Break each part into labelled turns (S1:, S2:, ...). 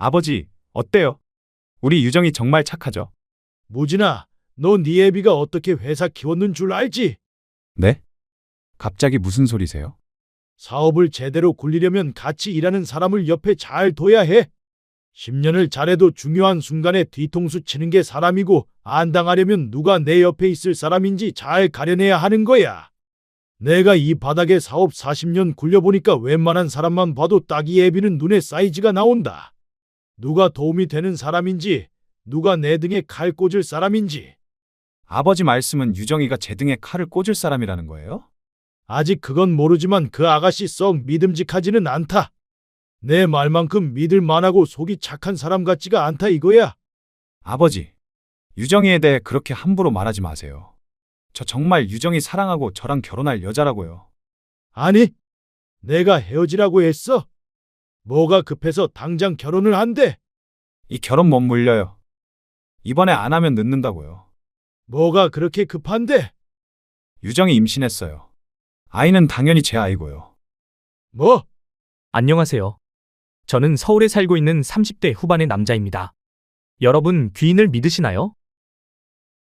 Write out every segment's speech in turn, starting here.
S1: 아버지, 어때요? 우리 유정이 정말 착하죠?
S2: 무진아, 너 네 애비가 어떻게 회사 키웠는 줄 알지?
S1: 네? 갑자기 무슨 소리세요?
S2: 사업을 제대로 굴리려면 같이 일하는 사람을 옆에 잘 둬야 해. 10년을 잘해도 중요한 순간에 뒤통수 치는 게 사람이고, 안 당하려면 누가 내 옆에 있을 사람인지 잘 가려내야 하는 거야. 내가 이 바닥에 사업 40년 굴려보니까 웬만한 사람만 봐도 딱 이 애비는 눈에 사이즈가 나온다. 누가 도움이 되는 사람인지, 누가 내 등에 칼 꽂을 사람인지.
S1: 아버지 말씀은 유정이가 제 등에 칼을 꽂을 사람이라는 거예요?
S2: 아직 그건 모르지만 그 아가씨 썩 믿음직하지는 않다. 내 말만큼 믿을 만하고 속이 착한 사람 같지가 않다 이거야.
S1: 아버지, 유정이에 대해 그렇게 함부로 말하지 마세요. 저 정말 유정이 사랑하고 저랑 결혼할 여자라고요.
S2: 아니, 내가 헤어지라고 했어. 뭐가 급해서 당장 결혼을 한대.
S1: 이 결혼 못 물려요. 이번에 안 하면 늦는다고요.
S2: 뭐가 그렇게 급한데?
S1: 유정이 임신했어요. 아이는 당연히 제 아이고요.
S2: 뭐?
S3: 안녕하세요. 저는 서울에 살고 있는 30대 후반의 남자입니다. 여러분, 귀인을 믿으시나요?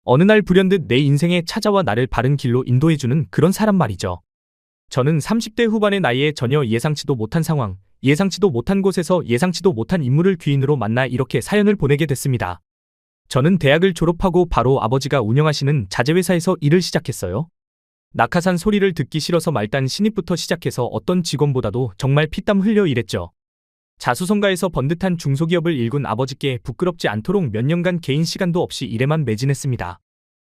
S3: 어느 날 불현듯 내 인생에 찾아와 나를 바른 길로 인도해주는 그런 사람 말이죠. 저는 30대 후반의 나이에 전혀 예상치도 못한 상황, 예상치도 못한 곳에서 예상치도 못한 인물을 귀인으로 만나 이렇게 사연을 보내게 됐습니다. 저는 대학을 졸업하고 바로 아버지가 운영하시는 자재회사에서 일을 시작했어요. 낙하산 소리를 듣기 싫어서 말단 신입부터 시작해서 어떤 직원보다도 정말 피땀 흘려 일했죠. 자수성가해서 번듯한 중소기업을 일군 아버지께 부끄럽지 않도록 몇 년간 개인 시간도 없이 일에만 매진했습니다.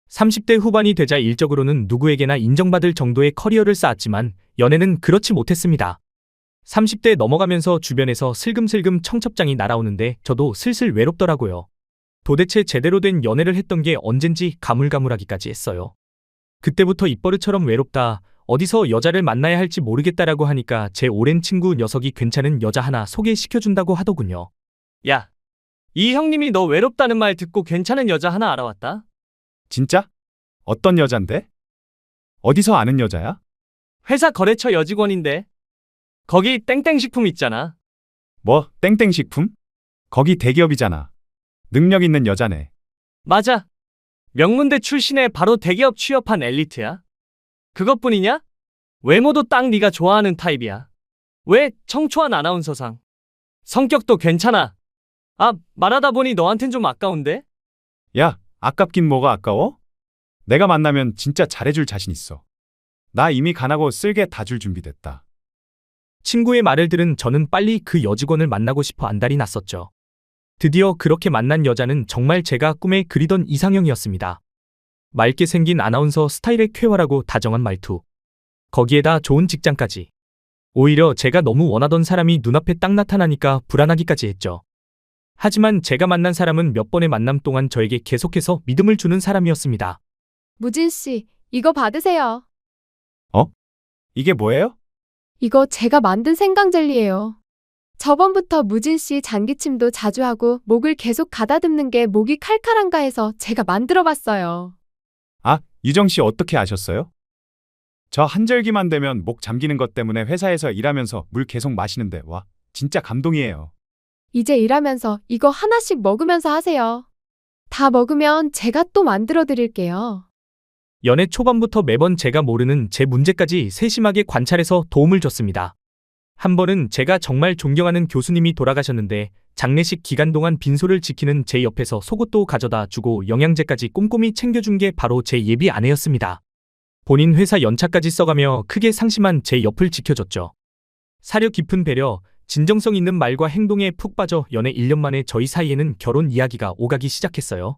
S3: 30대 후반이 되자 일적으로는 누구에게나 인정받을 정도의 커리어를 쌓았지만 연애는 그렇지 못했습니다. 30대 넘어가면서 주변에서 슬금슬금 청첩장이 날아오는데 저도 슬슬 외롭더라고요. 도대체 제대로 된 연애를 했던 게 언젠지 가물가물하기까지 했어요. 그때부터 입버릇처럼 외롭다, 어디서 여자를 만나야 할지 모르겠다라고 하니까 제 오랜 친구 녀석이 괜찮은 여자 하나 소개시켜준다고 하더군요.
S4: 야, 이 형님이 너 외롭다는 말 듣고 괜찮은 여자 하나 알아왔다.
S1: 진짜? 어떤 여잔데? 어디서 아는 여자야?
S4: 회사 거래처 여직원인데. 거기 땡땡식품 있잖아.
S1: 뭐, 땡땡식품? 거기 대기업이잖아. 능력 있는 여자네.
S4: 맞아. 명문대 출신에 바로 대기업 취업한 엘리트야. 그것뿐이냐? 외모도 딱 네가 좋아하는 타입이야. 왜? 청초한 아나운서상. 성격도 괜찮아. 아, 말하다 보니 너한텐 좀 아까운데?
S1: 야, 아깝긴 뭐가 아까워? 내가 만나면 진짜 잘해줄 자신 있어. 나 이미 간하고 쓸개 다 줄 준비됐다.
S3: 친구의 말을 들은 저는 빨리 그 여직원을 만나고 싶어 안달이 났었죠. 드디어 그렇게 만난 여자는 정말 제가 꿈에 그리던 이상형이었습니다. 맑게 생긴 아나운서 스타일의 쾌활하고 다정한 말투. 거기에다 좋은 직장까지. 오히려 제가 너무 원하던 사람이 눈앞에 딱 나타나니까 불안하기까지 했죠. 하지만 제가 만난 사람은 몇 번의 만남 동안 저에게 계속해서 믿음을 주는 사람이었습니다.
S5: 무진 씨, 이거 받으세요.
S1: 이게 뭐예요?
S5: 이거 제가 만든 생강젤리예요. 저번부터 무진 씨 장기침도 자주 하고 목을 계속 가다듬는 게 목이 칼칼한가 해서 제가 만들어 봤어요.
S1: 아, 유정 씨 어떻게 아셨어요? 저 한절기만 되면 목 잠기는 것 때문에 회사에서 일하면서 물 계속 마시는데 와, 진짜 감동이에요.
S5: 이제 일하면서 이거 하나씩 먹으면서 하세요. 다 먹으면 제가 또 만들어 드릴게요.
S3: 연애 초반부터 매번 제가 모르는 제 문제까지 세심하게 관찰해서 도움을 줬습니다. 한 번은 제가 정말 존경하는 교수님이 돌아가셨는데 장례식 기간 동안 빈소를 지키는 제 옆에서 속옷도 가져다 주고 영양제까지 꼼꼼히 챙겨준 게 바로 제 예비 아내였습니다. 본인 회사 연차까지 써가며 크게 상심한 제 옆을 지켜줬죠. 사려 깊은 배려, 진정성 있는 말과 행동에 푹 빠져 연애 1년 만에 저희 사이에는 결혼 이야기가 오가기 시작했어요.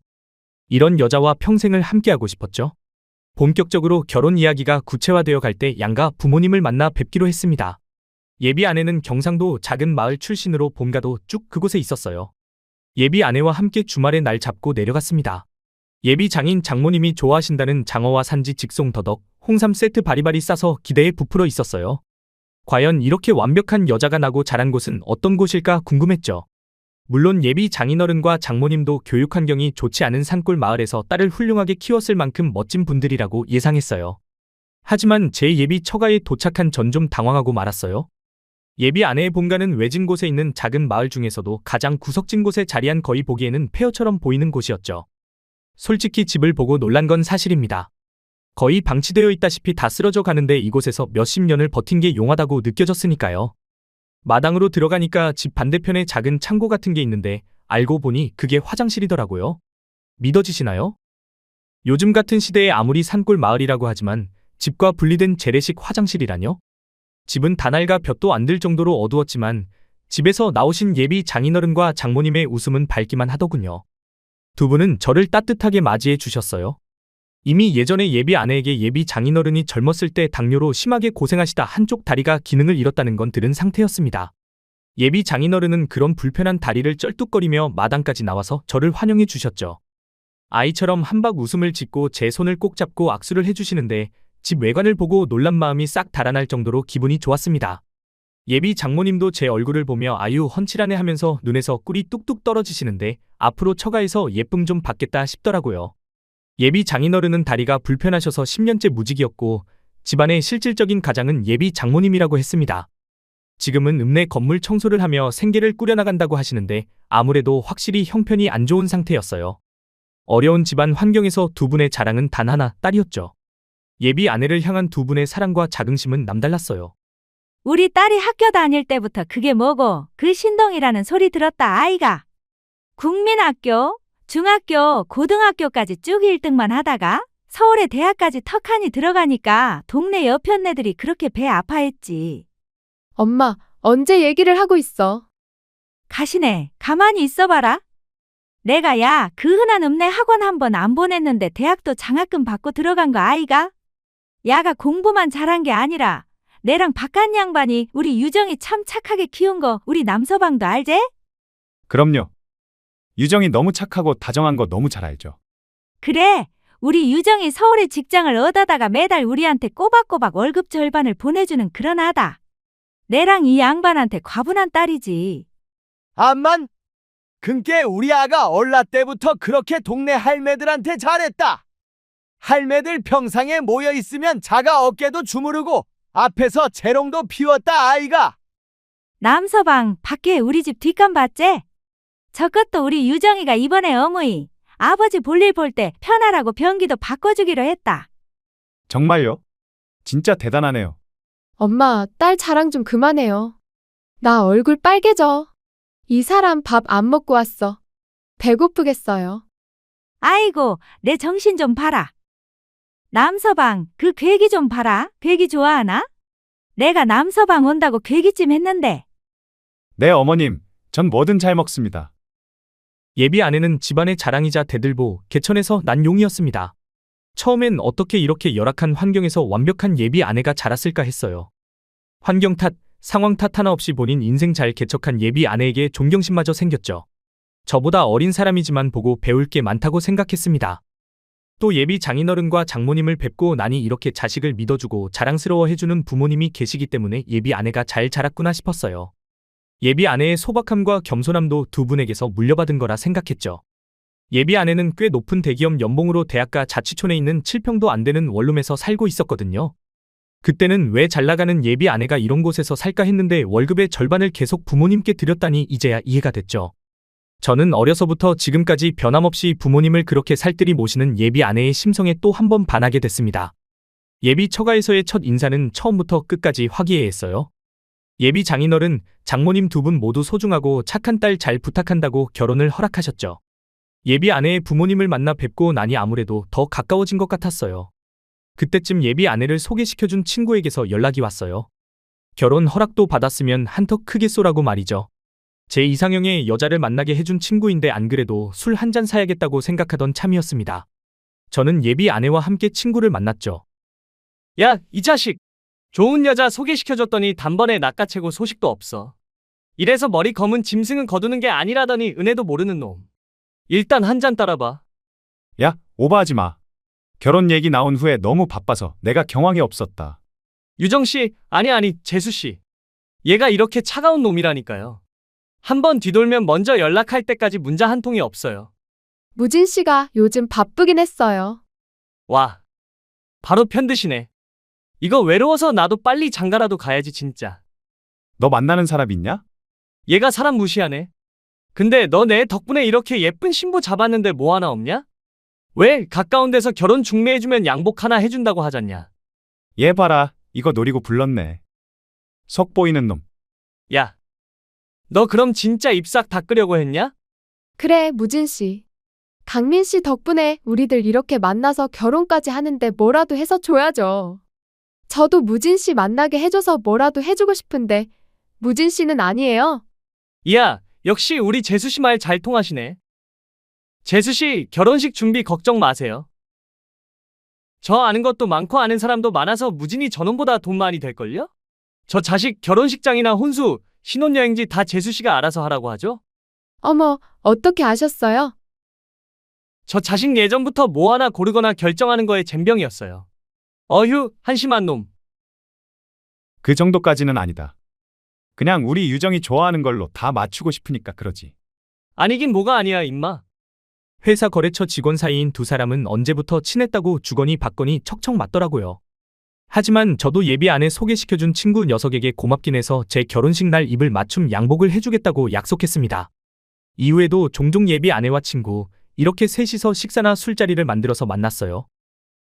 S3: 이런 여자와 평생을 함께하고 싶었죠. 본격적으로 결혼 이야기가 구체화되어 갈 때 양가 부모님을 만나 뵙기로 했습니다. 예비 아내는 경상도 작은 마을 출신으로 본가도 쭉 그곳에 있었어요. 예비 아내와 함께 주말에 날 잡고 내려갔습니다. 예비 장인 장모님이 좋아하신다는 장어와 산지 직송 더덕, 홍삼 세트 바리바리 싸서 기대에 부풀어 있었어요. 과연 이렇게 완벽한 여자가 나고 자란 곳은 어떤 곳일까 궁금했죠. 물론 예비 장인어른과 장모님도 교육 환경이 좋지 않은 산골 마을에서 딸을 훌륭하게 키웠을 만큼 멋진 분들이라고 예상했어요. 하지만 제 예비 처가에 도착한 전 좀 당황하고 말았어요. 예비 아내의 본가는 외진 곳에 있는 작은 마을 중에서도 가장 구석진 곳에 자리한 거의 보기에는 폐허처럼 보이는 곳이었죠. 솔직히 집을 보고 놀란 건 사실입니다. 거의 방치되어 있다시피 다 쓰러져 가는데 이곳에서 몇십 년을 버틴 게 용하다고 느껴졌으니까요. 마당으로 들어가니까 집 반대편에 작은 창고 같은 게 있는데 알고 보니 그게 화장실이더라고요. 믿어지시나요? 요즘 같은 시대에 아무리 산골 마을이라고 하지만 집과 분리된 재래식 화장실이라뇨? 집은 단알과 볕도 안 들 정도로 어두웠지만 집에서 나오신 예비 장인어른과 장모님의 웃음은 밝기만 하더군요. 두 분은 저를 따뜻하게 맞이해 주셨어요. 이미 예전에 예비 아내에게 예비 장인어른이 젊었을 때 당뇨로 심하게 고생하시다 한쪽 다리가 기능을 잃었다는 건 들은 상태였습니다. 예비 장인어른은 그런 불편한 다리를 쩔뚝거리며 마당까지 나와서 저를 환영해 주셨죠. 아이처럼 한박 웃음을 짓고 제 손을 꼭 잡고 악수를 해주시는데 집 외관을 보고 놀란 마음이 싹 달아날 정도로 기분이 좋았습니다. 예비 장모님도 제 얼굴을 보며 아유 헌칠하네 하면서 눈에서 꿀이 뚝뚝 떨어지시는데 앞으로 처가에서 예쁨 좀 받겠다 싶더라고요. 예비 장인어른은 다리가 불편하셔서 10년째 무직이었고 집안의 실질적인 가장은 예비 장모님이라고 했습니다. 지금은 읍내 건물 청소를 하며 생계를 꾸려나간다고 하시는데 아무래도 확실히 형편이 안 좋은 상태였어요. 어려운 집안 환경에서 두 분의 자랑은 단 하나, 딸이었죠. 예비 아내를 향한 두 분의 사랑과 자긍심은 남달랐어요.
S6: 우리 딸이 학교 다닐 때부터 그게 뭐고 그 신동이라는 소리 들었다 아이가. 국민학교, 중학교, 고등학교까지 쭉 1등만 하다가 서울에 대학까지 턱하니 들어가니까 동네 여편네들이 그렇게 배 아파했지.
S5: 엄마, 언제 얘기를 하고 있어?
S6: 가시네, 가만히 있어봐라. 내가 야, 그 흔한 읍내 학원 한 번 안 보냈는데 대학도 장학금 받고 들어간 거 아이가? 야가 공부만 잘한 게 아니라 내랑 바깥 양반이 우리 유정이 참 착하게 키운 거 우리 남서방도 알제?
S1: 그럼요. 유정이 너무 착하고 다정한 거 너무 잘 알죠.
S6: 그래, 우리 유정이 서울에 직장을 얻어다가 매달 우리한테 꼬박꼬박 월급 절반을 보내주는 그런 아다. 내랑 이 양반한테 과분한 딸이지.
S7: 암만 근께 우리 아가 얼라 때부터 그렇게 동네 할매들한테 잘했다. 할매들 평상에 모여 있으면 자가 어깨도 주무르고 앞에서 재롱도 피웠다 아이가.
S6: 남서방, 밖에 우리 집 뒷감 봤제? 저것도 우리 유정이가 이번에 어머니, 아버지 볼일 볼 때 편하라고 변기도 바꿔주기로 했다.
S1: 정말요? 진짜 대단하네요.
S5: 엄마, 딸 자랑 좀 그만해요. 나 얼굴 빨개져. 이 사람 밥 안 먹고 왔어. 배고프겠어요.
S6: 아이고, 내 정신 좀 봐라. 남서방, 그 괴기 좀 봐라. 괴기 좋아하나? 내가 남서방 온다고 괴기찜 했는데.
S1: 네, 어머님. 전 뭐든 잘 먹습니다.
S3: 예비 아내는 집안의 자랑이자 대들보, 개천에서 난 용이었습니다. 처음엔 어떻게 이렇게 열악한 환경에서 완벽한 예비 아내가 자랐을까 했어요. 환경 탓, 상황 탓 하나 없이 본인 인생 잘 개척한 예비 아내에게 존경심마저 생겼죠. 저보다 어린 사람이지만 보고 배울 게 많다고 생각했습니다. 또 예비 장인어른과 장모님을 뵙고 나니 이렇게 자식을 믿어주고 자랑스러워해주는 부모님이 계시기 때문에 예비 아내가 잘 자랐구나 싶었어요. 예비 아내의 소박함과 겸손함도 두 분에게서 물려받은 거라 생각했죠. 예비 아내는 꽤 높은 대기업 연봉으로 대학가 자취촌에 있는 7평도 안 되는 원룸에서 살고 있었거든요. 그때는 왜 잘나가는 예비 아내가 이런 곳에서 살까 했는데 월급의 절반을 계속 부모님께 드렸다니 이제야 이해가 됐죠. 저는 어려서부터 지금까지 변함없이 부모님을 그렇게 살뜰히 모시는 예비 아내의 심성에 또 한 번 반하게 됐습니다. 예비 처가에서의 첫 인사는 처음부터 끝까지 화기애애했어요. 예비 장인어른, 장모님 두 분 모두 소중하고 착한 딸 잘 부탁한다고 결혼을 허락하셨죠. 예비 아내의 부모님을 만나 뵙고 나니 아무래도 더 가까워진 것 같았어요. 그때쯤 예비 아내를 소개시켜준 친구에게서 연락이 왔어요. 결혼 허락도 받았으면 한턱 크게 쏘라고 말이죠. 제 이상형의 여자를 만나게 해준 친구인데 안 그래도 술 한 잔 사야겠다고 생각하던 참이었습니다. 저는 예비 아내와 함께 친구를 만났죠.
S4: 야, 이 자식. 좋은 여자 소개시켜줬더니 단번에 낚아채고 소식도 없어. 이래서 머리 검은 짐승은 거두는 게 아니라더니 은혜도 모르는 놈. 일단 한 잔 따라봐.
S1: 야, 오버하지 마. 결혼 얘기 나온 후에 너무 바빠서 내가 경황이 없었다.
S4: 유정씨, 아니, 재수씨. 얘가 이렇게 차가운 놈이라니까요. 한번 뒤돌면 먼저 연락할 때까지 문자 한 통이 없어요.
S5: 무진 씨가 요즘 바쁘긴 했어요.
S4: 와, 바로 편드시네. 이거 외로워서 나도 빨리 장가라도 가야지 진짜.
S1: 너 만나는 사람 있냐?
S4: 얘가 사람 무시하네. 근데 너 내 덕분에 이렇게 예쁜 신부 잡았는데 뭐 하나 없냐? 왜 가까운 데서 결혼 중매해주면 양복 하나 해준다고 하잖냐?
S1: 얘 봐라. 이거 노리고 불렀네. 속 보이는 놈.
S4: 야, 너 그럼 진짜 입싹 닦으려고 했냐?
S5: 그래, 무진 씨. 강민 씨 덕분에 우리들 이렇게 만나서 결혼까지 하는데 뭐라도 해서 줘야죠. 저도 무진 씨 만나게 해줘서 뭐라도 해주고 싶은데 무진 씨는 아니에요.
S4: 야, 역시 우리 재수 씨 말 잘 통하시네. 재수 씨 결혼식 준비 걱정 마세요. 저 아는 것도 많고 아는 사람도 많아서 무진이 저놈보다 돈 많이 될걸요? 저 자식 결혼식장이나 혼수, 신혼여행지 다 재수 씨가 알아서 하라고 하죠?
S5: 어머, 어떻게 아셨어요?
S4: 저 자식 예전부터 뭐 하나 고르거나 결정하는 거에 젬병이었어요. 어휴, 한심한 놈.
S1: 그 정도까지는 아니다. 그냥 우리 유정이 좋아하는 걸로 다 맞추고 싶으니까 그러지.
S4: 아니긴 뭐가 아니야, 임마.
S3: 회사 거래처 직원 사이인 두 사람은 언제부터 친했다고 주거니 받거니 척척 맞더라고요. 하지만 저도 예비 아내 소개시켜준 친구 녀석에게 고맙긴 해서 제 결혼식 날 입을 맞춤 양복을 해주겠다고 약속했습니다. 이후에도 종종 예비 아내와 친구, 이렇게 셋이서 식사나 술자리를 만들어서 만났어요.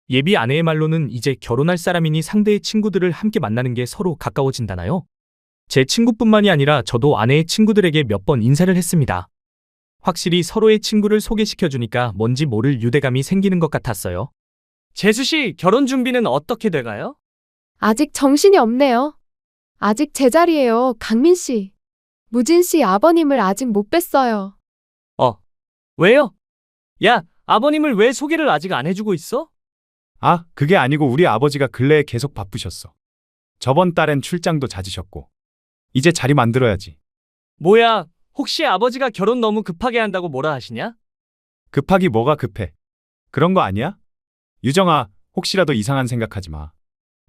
S3: 예비 아내의 말로는 이제 결혼할 사람이니 상대의 친구들을 함께 만나는 게 서로 가까워진다나요? 제 친구뿐만이 아니라 저도 아내의 친구들에게 몇 번 인사를 했습니다. 확실히 서로의 친구를 소개시켜주니까 뭔지 모를 유대감이 생기는 것 같았어요.
S4: 재수 씨 결혼 준비는 어떻게 돼가요?
S5: 아직 정신이 없네요. 아직 제자리예요, 강민 씨. 무진 씨 아버님을 아직 못 뵀어요.
S4: 왜요? 야, 아버님을 왜 소개를 아직 안 해주고 있어?
S1: 아, 그게 아니고 우리 아버지가 근래에 계속 바쁘셨어. 저번 달엔 출장도 잦으셨고. 이제 자리 만들어야지.
S4: 뭐야, 혹시 아버지가 결혼 너무 급하게 한다고 뭐라 하시냐?
S1: 급하기 뭐가 급해. 그런 거 아니야? 유정아, 혹시라도 이상한 생각하지 마.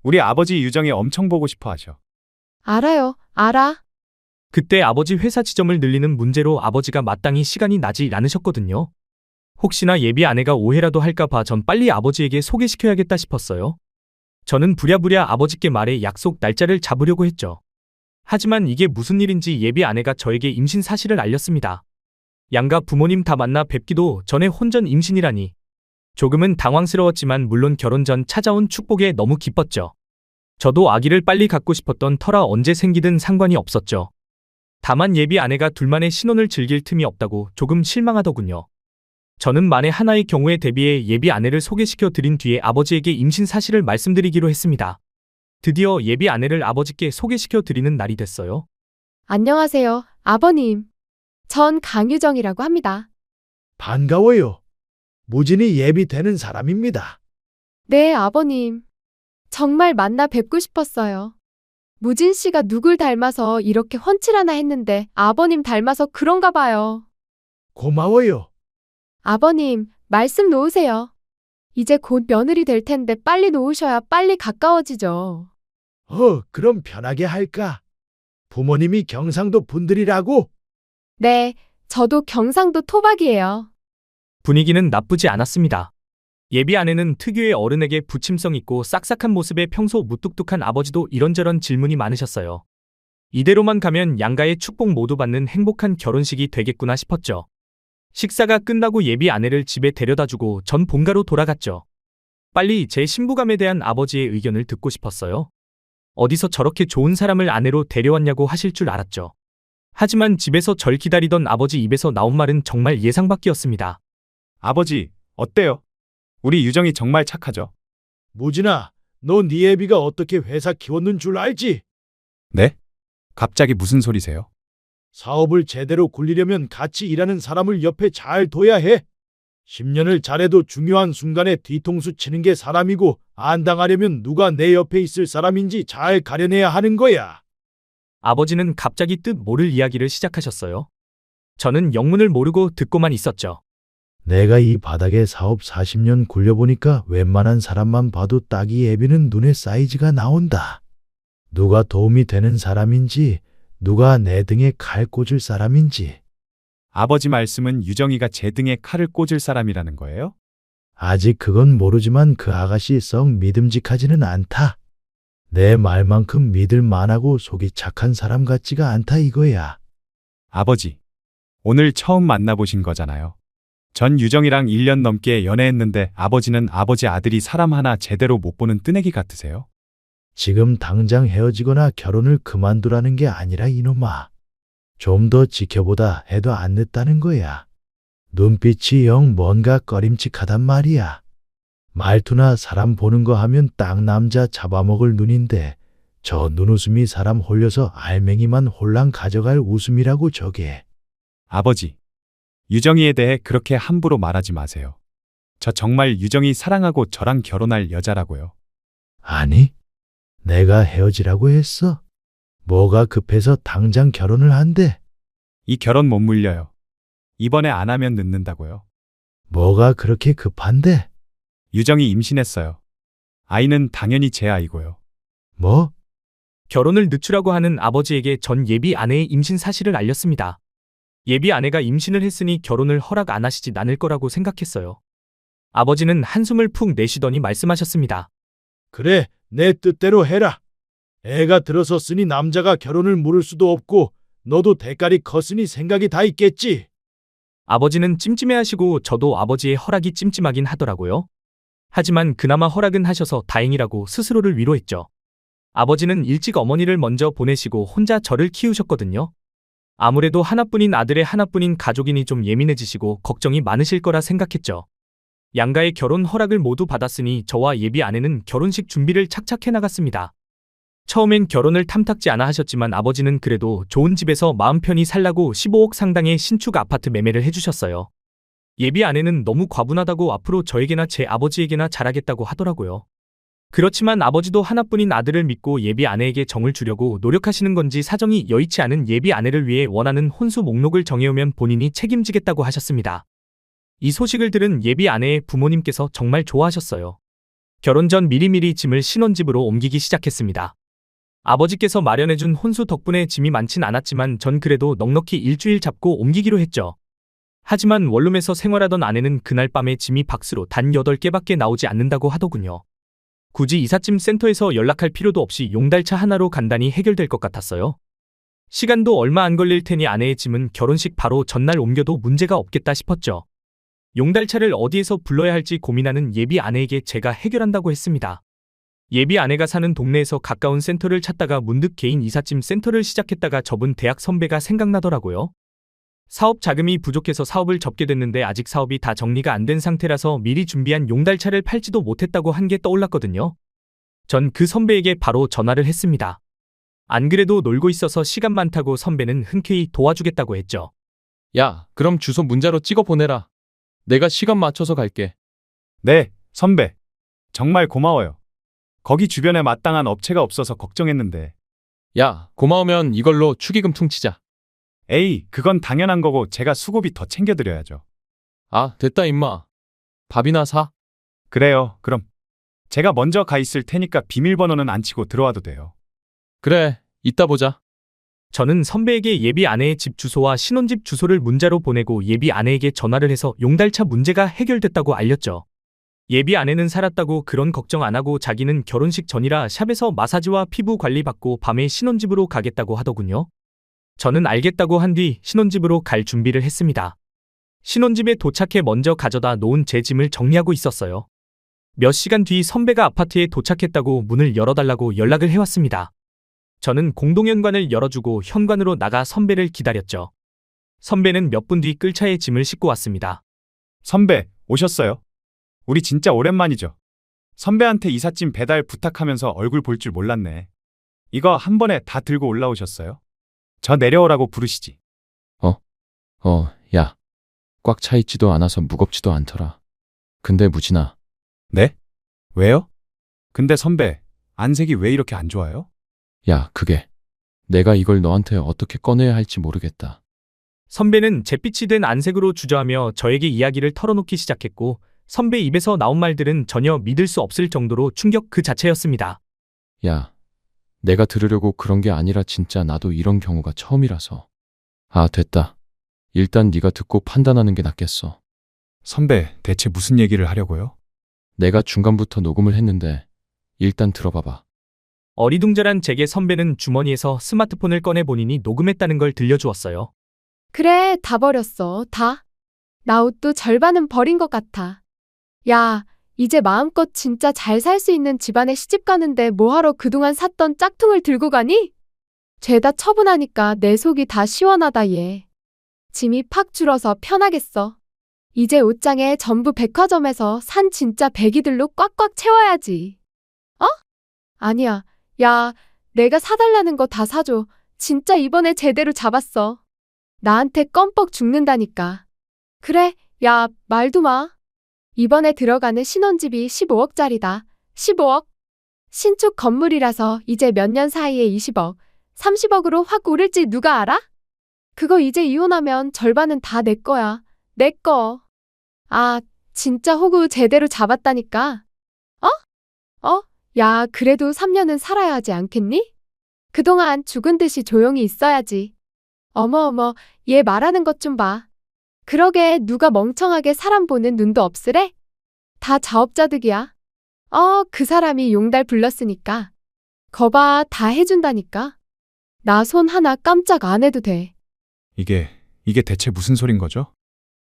S1: 우리 아버지 유정이 엄청 보고 싶어 하셔.
S5: 알아요, 알아.
S3: 그때 아버지 회사 지점을 늘리는 문제로 아버지가 마땅히 시간이 나지 않으셨거든요. 혹시나 예비 아내가 오해라도 할까봐 전 빨리 아버지에게 소개시켜야겠다 싶었어요. 저는 부랴부랴 아버지께 말해 약속 날짜를 잡으려고 했죠. 하지만 이게 무슨 일인지 예비 아내가 저에게 임신 사실을 알렸습니다. 양가 부모님 다 만나 뵙기도 전에 혼전 임신이라니. 조금은 당황스러웠지만 물론 결혼 전 찾아온 축복에 너무 기뻤죠. 저도 아기를 빨리 갖고 싶었던 터라 언제 생기든 상관이 없었죠. 다만 예비 아내가 둘만의 신혼을 즐길 틈이 없다고 조금 실망하더군요. 저는 만에 하나의 경우에 대비해 예비 아내를 소개시켜 드린 뒤에 아버지에게 임신 사실을 말씀드리기로 했습니다. 드디어 예비 아내를 아버지께 소개시켜 드리는 날이 됐어요.
S5: 안녕하세요, 아버님. 전 강유정이라고 합니다.
S2: 반가워요. 무진이 예비되는 사람입니다.
S5: 네, 아버님. 정말 만나 뵙고 싶었어요. 무진 씨가 누굴 닮아서 이렇게 훤칠하나 했는데 아버님 닮아서 그런가 봐요.
S2: 고마워요.
S5: 아버님, 말씀 놓으세요. 이제 곧 며느리 될 텐데 빨리 놓으셔야 빨리 가까워지죠.
S2: 그럼 편하게 할까? 부모님이 경상도 분들이라고?
S5: 네, 저도 경상도 토박이에요.
S3: 분위기는 나쁘지 않았습니다. 예비 아내는 특유의 어른에게 부침성 있고 싹싹한 모습에 평소 무뚝뚝한 아버지도 이런저런 질문이 많으셨어요. 이대로만 가면 양가의 축복 모두 받는 행복한 결혼식이 되겠구나 싶었죠. 식사가 끝나고 예비 아내를 집에 데려다주고 전 본가로 돌아갔죠. 빨리 제 신부감에 대한 아버지의 의견을 듣고 싶었어요. 어디서 저렇게 좋은 사람을 아내로 데려왔냐고 하실 줄 알았죠. 하지만 집에서 절 기다리던 아버지 입에서 나온 말은 정말 예상 밖이었습니다.
S1: 아버지, 어때요? 우리 유정이 정말 착하죠?
S2: 무진아, 너 네 애비가 어떻게 회사 키웠는 줄 알지?
S1: 네? 갑자기 무슨 소리세요?
S2: 사업을 제대로 굴리려면 같이 일하는 사람을 옆에 잘 둬야 해. 10년을 잘해도 중요한 순간에 뒤통수 치는 게 사람이고 안 당하려면 누가 내 옆에 있을 사람인지 잘 가려내야 하는 거야.
S3: 아버지는 갑자기 뜻 모를 이야기를 시작하셨어요. 저는 영문을 모르고 듣고만 있었죠.
S2: 내가 이 바닥에 사업 40년 굴려보니까 웬만한 사람만 봐도 딱이 애비는 눈에 사이즈가 나온다. 누가 도움이 되는 사람인지, 누가 내 등에 칼 꽂을 사람인지.
S1: 아버지 말씀은 유정이가 제 등에 칼을 꽂을 사람이라는 거예요?
S2: 아직 그건 모르지만 그 아가씨 썩 믿음직하지는 않다. 내 말만큼 믿을 만하고 속이 착한 사람 같지가 않다 이거야.
S1: 아버지, 오늘 처음 만나보신 거잖아요. 전 유정이랑 1년 넘게 연애했는데 아버지는 아버지 아들이 사람 하나 제대로 못 보는 뜨내기 같으세요?
S2: 지금 당장 헤어지거나 결혼을 그만두라는 게 아니라 이놈아. 좀 더 지켜보다 해도 안 늦다는 거야. 눈빛이 영 뭔가 꺼림칙하단 말이야. 말투나 사람 보는 거 하면 딱 남자 잡아먹을 눈인데 저 눈웃음이 사람 홀려서 알맹이만 홀랑 가져갈 웃음이라고 저게.
S1: 아버지, 유정이에 대해 그렇게 함부로 말하지 마세요. 저 정말 유정이 사랑하고 저랑 결혼할 여자라고요.
S2: 아니, 내가 헤어지라고 했어. 뭐가 급해서 당장 결혼을 한대.
S1: 이 결혼 못 물려요. 이번에 안 하면 늦는다고요.
S2: 뭐가 그렇게 급한데?
S1: 유정이 임신했어요. 아이는 당연히 제 아이고요.
S2: 뭐?
S3: 결혼을 늦추라고 하는 아버지에게 전 예비 아내의 임신 사실을 알렸습니다. 예비 아내가 임신을 했으니 결혼을 허락 안 하시지 않을 거라고 생각했어요. 아버지는 한숨을 푹 내쉬더니 말씀하셨습니다.
S2: 그래, 내 뜻대로 해라. 애가 들어섰으니 남자가 결혼을 물을 수도 없고 너도 대가리 컸으니 생각이 다 있겠지.
S3: 아버지는 찜찜해하시고 저도 아버지의 허락이 찜찜하긴 하더라고요. 하지만 그나마 허락은 하셔서 다행이라고 스스로를 위로했죠. 아버지는 일찍 어머니를 먼저 보내시고 혼자 저를 키우셨거든요. 아무래도 하나뿐인 아들의 하나뿐인 가족이니 좀 예민해지시고 걱정이 많으실 거라 생각했죠. 양가의 결혼 허락을 모두 받았으니 저와 예비 아내는 결혼식 준비를 착착 해나갔습니다. 처음엔 결혼을 탐탁지 않아 하셨지만 아버지는 그래도 좋은 집에서 마음 편히 살라고 15억 상당의 신축 아파트 매매를 해주셨어요. 예비 아내는 너무 과분하다고 앞으로 저에게나 제 아버지에게나 잘하겠다고 하더라고요. 그렇지만 아버지도 하나뿐인 아들을 믿고 예비 아내에게 정을 주려고 노력하시는 건지 사정이 여의치 않은 예비 아내를 위해 원하는 혼수 목록을 정해오면 본인이 책임지겠다고 하셨습니다. 이 소식을 들은 예비 아내의 부모님께서 정말 좋아하셨어요. 결혼 전 미리미리 짐을 신혼집으로 옮기기 시작했습니다. 아버지께서 마련해준 혼수 덕분에 짐이 많진 않았지만 전 그래도 넉넉히 일주일 잡고 옮기기로 했죠. 하지만 원룸에서 생활하던 아내는 그날 밤에 짐이 박스로 단 8개밖에 나오지 않는다고 하더군요. 굳이 이삿짐 센터에서 연락할 필요도 없이 용달차 하나로 간단히 해결될 것 같았어요. 시간도 얼마 안 걸릴 테니 아내의 짐은 결혼식 바로 전날 옮겨도 문제가 없겠다 싶었죠. 용달차를 어디에서 불러야 할지 고민하는 예비 아내에게 제가 해결한다고 했습니다. 예비 아내가 사는 동네에서 가까운 센터를 찾다가 문득 개인 이삿짐 센터를 시작했다가 접은 대학 선배가 생각나더라고요. 사업 자금이 부족해서 사업을 접게 됐는데 아직 사업이 다 정리가 안 된 상태라서 미리 준비한 용달차를 팔지도 못했다고 한 게 떠올랐거든요. 전 그 선배에게 바로 전화를 했습니다. 안 그래도 놀고 있어서 시간 많다고 선배는 흔쾌히 도와주겠다고 했죠.
S8: 야, 그럼 주소 문자로 찍어 보내라. 내가 시간 맞춰서 갈게.
S1: 네, 선배. 정말 고마워요. 거기 주변에 마땅한 업체가 없어서 걱정했는데.
S8: 야, 고마우면 이걸로 축의금 퉁치자.
S1: 에이, 그건 당연한 거고 제가 수고비 더 챙겨드려야죠.
S8: 아, 됐다 임마. 밥이나 사.
S1: 그래요, 그럼. 제가 먼저 가 있을 테니까 비밀번호는 안 치고 들어와도 돼요.
S8: 그래, 이따 보자.
S3: 저는 선배에게 예비 아내의 집 주소와 신혼집 주소를 문자로 보내고 예비 아내에게 전화를 해서 용달차 문제가 해결됐다고 알렸죠. 예비 아내는 살았다고 그런 걱정 안 하고 자기는 결혼식 전이라 샵에서 마사지와 피부 관리 받고 밤에 신혼집으로 가겠다고 하더군요. 저는 알겠다고 한 뒤 신혼집으로 갈 준비를 했습니다. 신혼집에 도착해 먼저 가져다 놓은 제 짐을 정리하고 있었어요. 몇 시간 뒤 선배가 아파트에 도착했다고 문을 열어달라고 연락을 해왔습니다. 저는 공동현관을 열어주고 현관으로 나가 선배를 기다렸죠. 선배는 몇 분 뒤 끌차에 짐을 싣고 왔습니다.
S1: 선배, 오셨어요? 우리 진짜 오랜만이죠. 선배한테 이삿짐 배달 부탁하면서 얼굴 볼 줄 몰랐네. 이거 한 번에 다 들고 올라오셨어요? 저 내려오라고 부르시지.
S8: 야. 꽉 차 있지도 않아서 무겁지도 않더라. 근데 무진아.
S1: 네? 왜요? 근데 선배, 안색이 왜 이렇게 안 좋아요?
S8: 야, 그게. 내가 이걸 너한테 어떻게 꺼내야 할지 모르겠다.
S3: 선배는 잿빛이 된 안색으로 주저하며 저에게 이야기를 털어놓기 시작했고 선배 입에서 나온 말들은 전혀 믿을 수 없을 정도로 충격 그 자체였습니다.
S8: 야, 내가 들으려고 그런 게 아니라 진짜 나도 이런 경우가 처음이라서. 아, 됐다. 일단 네가 듣고 판단하는 게 낫겠어.
S1: 선배, 대체 무슨 얘기를 하려고요?
S8: 내가 중간부터 녹음을 했는데 일단 들어봐봐.
S3: 어리둥절한 제게 선배는 주머니에서 스마트폰을 꺼내 본인이 녹음했다는 걸 들려주었어요.
S5: 그래, 다 버렸어. 다. 나 옷도 절반은 버린 것 같아. 야, 이제 마음껏 진짜 잘 살 수 있는 집안에 시집 가는데 뭐하러 그동안 샀던 짝퉁을 들고 가니? 죄다 처분하니까 내 속이 다 시원하다 얘. 짐이 팍 줄어서 편하겠어. 이제 옷장에 전부 백화점에서 산 진짜 배기들로 꽉꽉 채워야지. 어? 아니야. 야, 내가 사달라는 거 다 사줘. 진짜 이번에 제대로 잡았어. 나한테 껌뻑 죽는다니까. 그래, 야, 말도 마. 이번에 들어가는 신혼집이 15억짜리다. 15억? 신축 건물이라서 이제 몇 년 사이에 20억, 30억으로 확 오를지 누가 알아? 그거 이제 이혼하면 절반은 다 내 거야. 내 거. 아, 진짜 호구 제대로 잡았다니까. 야, 그래도 3년은 살아야 하지 않겠니? 그동안 죽은 듯이 조용히 있어야지. 어머, 얘 말하는 것 좀 봐. 그러게 누가 멍청하게 사람 보는 눈도 없으래? 다 자업자득이야. 그 사람이 용달 불렀으니까. 거봐, 다 해준다니까. 나 손 하나 깜짝 안 해도 돼.
S1: 이게 대체 무슨 소린 거죠?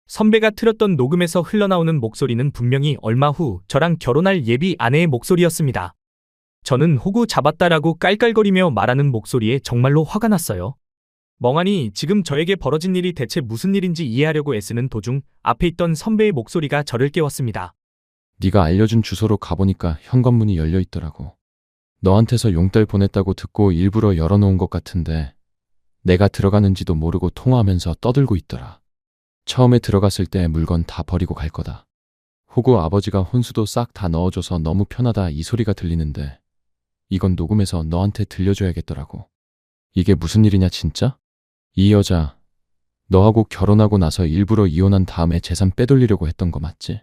S3: 선배가 틀었던 녹음에서 흘러나오는 목소리는 분명히 얼마 후 저랑 결혼할 예비 아내의 목소리였습니다. 저는 호구 잡았다라고 깔깔거리며 말하는 목소리에 정말로 화가 났어요. 멍하니 지금 저에게 벌어진 일이 대체 무슨 일인지 이해하려고 애쓰는 도중 앞에 있던 선배의 목소리가 저를 깨웠습니다.
S8: 네가 알려준 주소로 가보니까 현관문이 열려 있더라고. 너한테서 용달 보냈다고 듣고 일부러 열어놓은 것 같은데 내가 들어가는지도 모르고 통화하면서 떠들고 있더라. 처음에 들어갔을 때 물건 다 버리고 갈 거다. 호구 아버지가 혼수도 싹 다 넣어줘서 너무 편하다 이 소리가 들리는데 이건 녹음해서 너한테 들려줘야겠더라고. 이게 무슨 일이냐 진짜? 이 여자 너하고 결혼하고 나서 일부러 이혼한 다음에 재산 빼돌리려고 했던 거 맞지?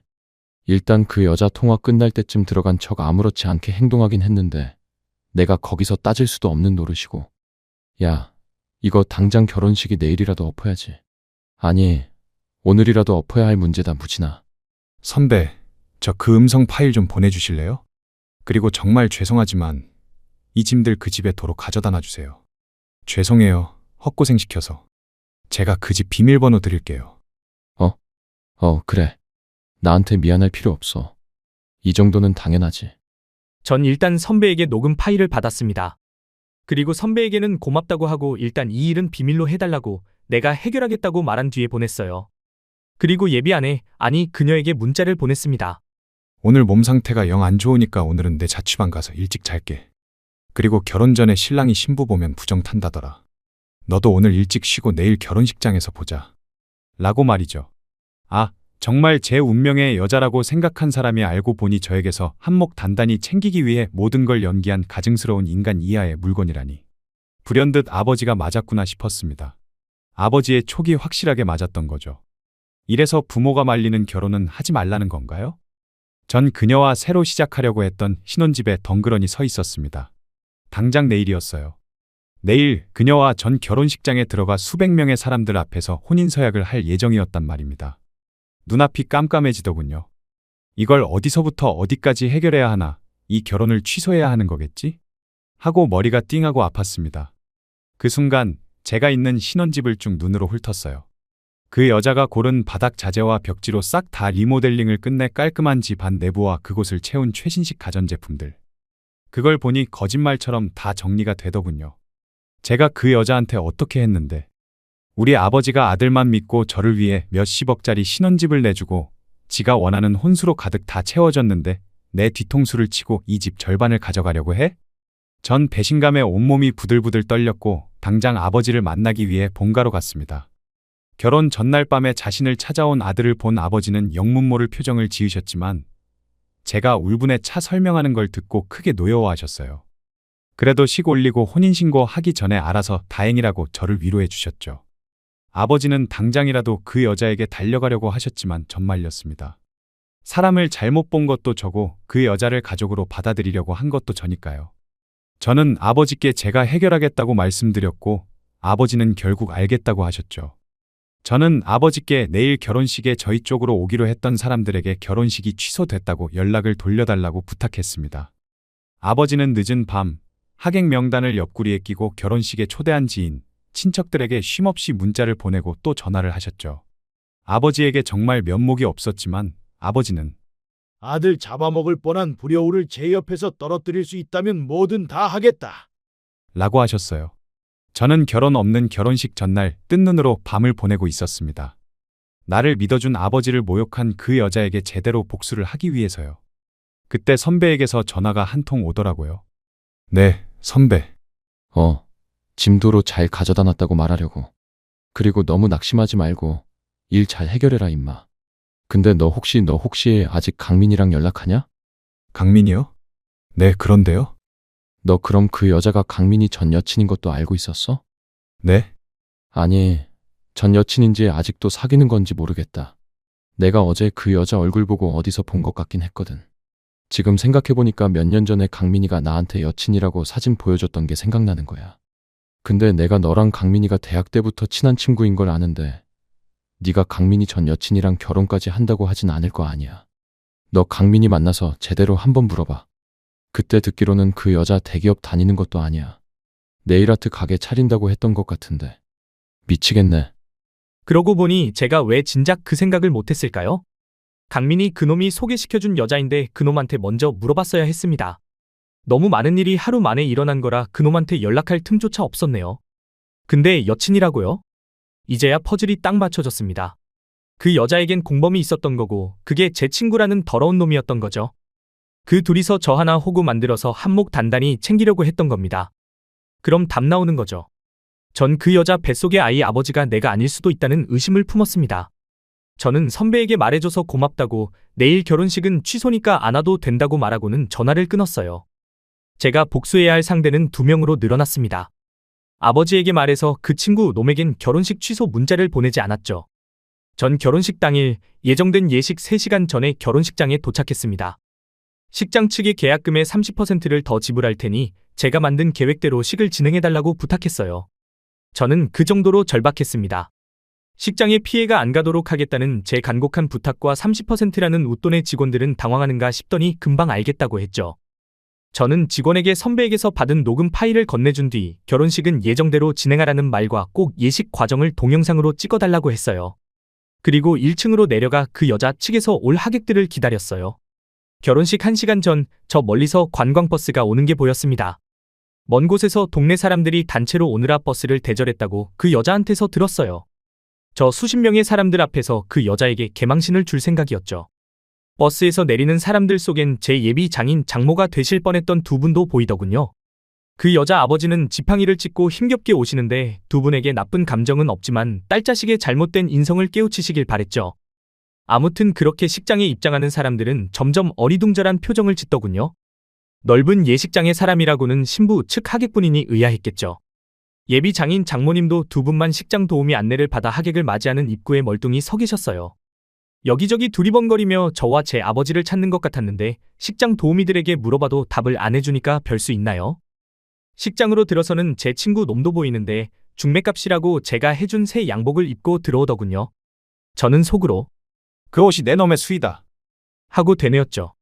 S8: 일단 그 여자 통화 끝날 때쯤 들어간 척 아무렇지 않게 행동하긴 했는데 내가 거기서 따질 수도 없는 노릇이고. 야, 이거 당장 결혼식이 내일이라도 엎어야지. 아니, 오늘이라도 엎어야 할 문제다 무진아.
S1: 선배, 저 그 음성 파일 좀 보내주실래요? 그리고 정말 죄송하지만 이 짐들 그 집에 도로 가져다 놔주세요. 죄송해요. 헛고생시켜서. 제가 그 집 비밀번호 드릴게요.
S8: 그래. 나한테 미안할 필요 없어. 이 정도는 당연하지.
S3: 전 일단 선배에게 녹음 파일을 받았습니다. 그리고 선배에게는 고맙다고 하고 일단 이 일은 비밀로 해달라고 내가 해결하겠다고 말한 뒤에 보냈어요. 그리고 예비 아내, 아니 그녀에게 문자를 보냈습니다.
S1: 오늘 몸 상태가 영 안 좋으니까 오늘은 내 자취방 가서 일찍 잘게. 그리고 결혼 전에 신랑이 신부 보면 부정 탄다더라. 너도 오늘 일찍 쉬고 내일 결혼식장에서 보자. 라고 말이죠. 아, 정말 제 운명의 여자라고 생각한 사람이 알고 보니 저에게서 한몫 단단히 챙기기 위해 모든 걸 연기한 가증스러운 인간 이하의 물건이라니. 불현듯 아버지가 맞았구나 싶었습니다. 아버지의 촉이 확실하게 맞았던 거죠. 이래서 부모가 말리는 결혼은 하지 말라는 건가요? 전 그녀와 새로 시작하려고 했던 신혼집에 덩그러니 서 있었습니다. 당장 내일이었어요. 내일 그녀와 전 결혼식장에 들어가 수백 명의 사람들 앞에서 혼인서약을 할 예정이었단 말입니다. 눈앞이 깜깜해지더군요. 이걸 어디서부터 어디까지 해결해야 하나, 이 결혼을 취소해야 하는 거겠지? 하고 머리가 띵하고 아팠습니다. 그 순간 제가 있는 신혼집을 쭉 눈으로 훑었어요. 그 여자가 고른 바닥 자재와 벽지로 싹 다 리모델링을 끝내 깔끔한 집 안 내부와 그곳을 채운 최신식 가전제품들. 그걸 보니 거짓말처럼 다 정리가 되더군요. 제가 그 여자한테 어떻게 했는데. 우리 아버지가 아들만 믿고 저를 위해 몇십억짜리 신혼집을 내주고 지가 원하는 혼수로 가득 다 채워졌는데 내 뒤통수를 치고 이 집 절반을 가져가려고 해? 전 배신감에 온몸이 부들부들 떨렸고 당장 아버지를 만나기 위해 본가로 갔습니다. 결혼 전날 밤에 자신을 찾아온 아들을 본 아버지는 영문 모를 표정을 지으셨지만 제가 울분에 차 설명하는 걸 듣고 크게 노여워하셨어요. 그래도 식 올리고 혼인신고 하기 전에 알아서 다행이라고 저를 위로해 주셨죠. 아버지는 당장이라도 그 여자에게 달려가려고 하셨지만 전 말렸습니다. 사람을 잘못 본 것도 저고 그 여자를 가족으로 받아들이려고 한 것도 저니까요. 저는 아버지께 제가 해결하겠다고 말씀드렸고 아버지는 결국 알겠다고 하셨죠. 저는 아버지께 내일 결혼식에 저희 쪽으로 오기로 했던 사람들에게 결혼식이 취소됐다고 연락을 돌려달라고 부탁했습니다. 아버지는 늦은 밤 하객 명단을 옆구리에 끼고 결혼식에 초대한 지인, 친척들에게 쉼없이 문자를 보내고 또 전화를 하셨죠. 아버지에게 정말 면목이 없었지만 아버지는
S2: 아들 잡아먹을 뻔한 불여우를 제 옆에서 떨어뜨릴 수 있다면 뭐든 다 하겠다.
S1: 라고 하셨어요. 저는 결혼 없는 결혼식 전날 뜬 눈으로 밤을 보내고 있었습니다. 나를 믿어준 아버지를 모욕한 그 여자에게 제대로 복수를 하기 위해서요. 그때 선배에게서 전화가 한 통 오더라고요. 네, 선배.
S8: 짐도로 잘 가져다 놨다고 말하려고. 그리고 너무 낙심하지 말고 일 잘 해결해라 임마. 근데 너 혹시 아직 강민이랑 연락하냐?
S1: 강민이요? 네, 그런데요.
S8: 너 그럼 그 여자가 강민이 전 여친인 것도 알고 있었어?
S1: 네?
S8: 아니, 전 여친인지 아직도 사귀는 건지 모르겠다. 내가 어제 그 여자 얼굴 보고 어디서 본 것 같긴 했거든. 지금 생각해보니까 몇 년 전에 강민이가 나한테 여친이라고 사진 보여줬던 게 생각나는 거야. 근데 내가 너랑 강민이가 대학 때부터 친한 친구인 걸 아는데 네가 강민이 전 여친이랑 결혼까지 한다고 하진 않을 거 아니야. 너 강민이 만나서 제대로 한번 물어봐. 그때 듣기로는 그 여자 대기업 다니는 것도 아니야. 네일아트 가게 차린다고 했던 것 같은데. 미치겠네.
S3: 그러고 보니 제가 왜 진작 그 생각을 못했을까요? 강민이 그놈이 소개시켜준 여자인데 그놈한테 먼저 물어봤어야 했습니다. 너무 많은 일이 하루 만에 일어난 거라 그놈한테 연락할 틈조차 없었네요. 근데 여친이라고요? 이제야 퍼즐이 딱 맞춰졌습니다. 그 여자에겐 공범이 있었던 거고 그게 제 친구라는 더러운 놈이었던 거죠. 그 둘이서 저 하나 호구 만들어서 한몫 단단히 챙기려고 했던 겁니다. 그럼 답 나오는 거죠. 전 그 여자 뱃속의 아이 아버지가 내가 아닐 수도 있다는 의심을 품었습니다. 저는 선배에게 말해줘서 고맙다고 내일 결혼식은 취소니까 안 와도 된다고 말하고는 전화를 끊었어요. 제가 복수해야 할 상대는 2명으로 늘어났습니다. 아버지에게 말해서 그 친구 놈에겐 결혼식 취소 문자를 보내지 않았죠. 전 결혼식 당일 예정된 예식 3시간 전에 결혼식장에 도착했습니다. 식장 측의 계약금의 30%를 더 지불할 테니 제가 만든 계획대로 식을 진행해달라고 부탁했어요. 저는 그 정도로 절박했습니다. 식장에 피해가 안 가도록 하겠다는 제 간곡한 부탁과 30%라는 웃돈의 직원들은 당황하는가 싶더니 금방 알겠다고 했죠. 저는 직원에게 선배에게서 받은 녹음 파일을 건네준 뒤 결혼식은 예정대로 진행하라는 말과 꼭 예식 과정을 동영상으로 찍어달라고 했어요. 그리고 1층으로 내려가 그 여자 측에서 올 하객들을 기다렸어요. 결혼식 1시간 전 저 멀리서 관광버스가 오는 게 보였습니다. 먼 곳에서 동네 사람들이 단체로 오느라 버스를 대절했다고 그 여자한테서 들었어요. 저 수십 명의 사람들 앞에서 그 여자에게 개망신을 줄 생각이었죠. 버스에서 내리는 사람들 속엔 제 예비 장인 장모가 되실 뻔했던 2분도 보이더군요. 그 여자 아버지는 지팡이를 찢고 힘겹게 오시는데 2분에게 나쁜 감정은 없지만 딸자식의 잘못된 인성을 깨우치시길 바랬죠. 아무튼 그렇게 식장에 입장하는 사람들은 점점 어리둥절한 표정을 짓더군요. 넓은 예식장의 사람이라고는 신부 측 하객분이니 의아했겠죠. 예비 장인 장모님도 2분만 식장 도우미 안내를 받아 하객을 맞이하는 입구에 멀뚱히 서 계셨어요. 여기저기 두리번거리며 저와 제 아버지를 찾는 것 같았는데 식장 도우미들에게 물어봐도 답을 안 해주니까 별 수 있나요? 식장으로 들어서는 제 친구 놈도 보이는데 중매값이라고 제가 해준 새 양복을 입고 들어오더군요. 저는 속으로
S1: 그 옷이 내 놈의 수이다.
S3: 하고 되뇌었죠.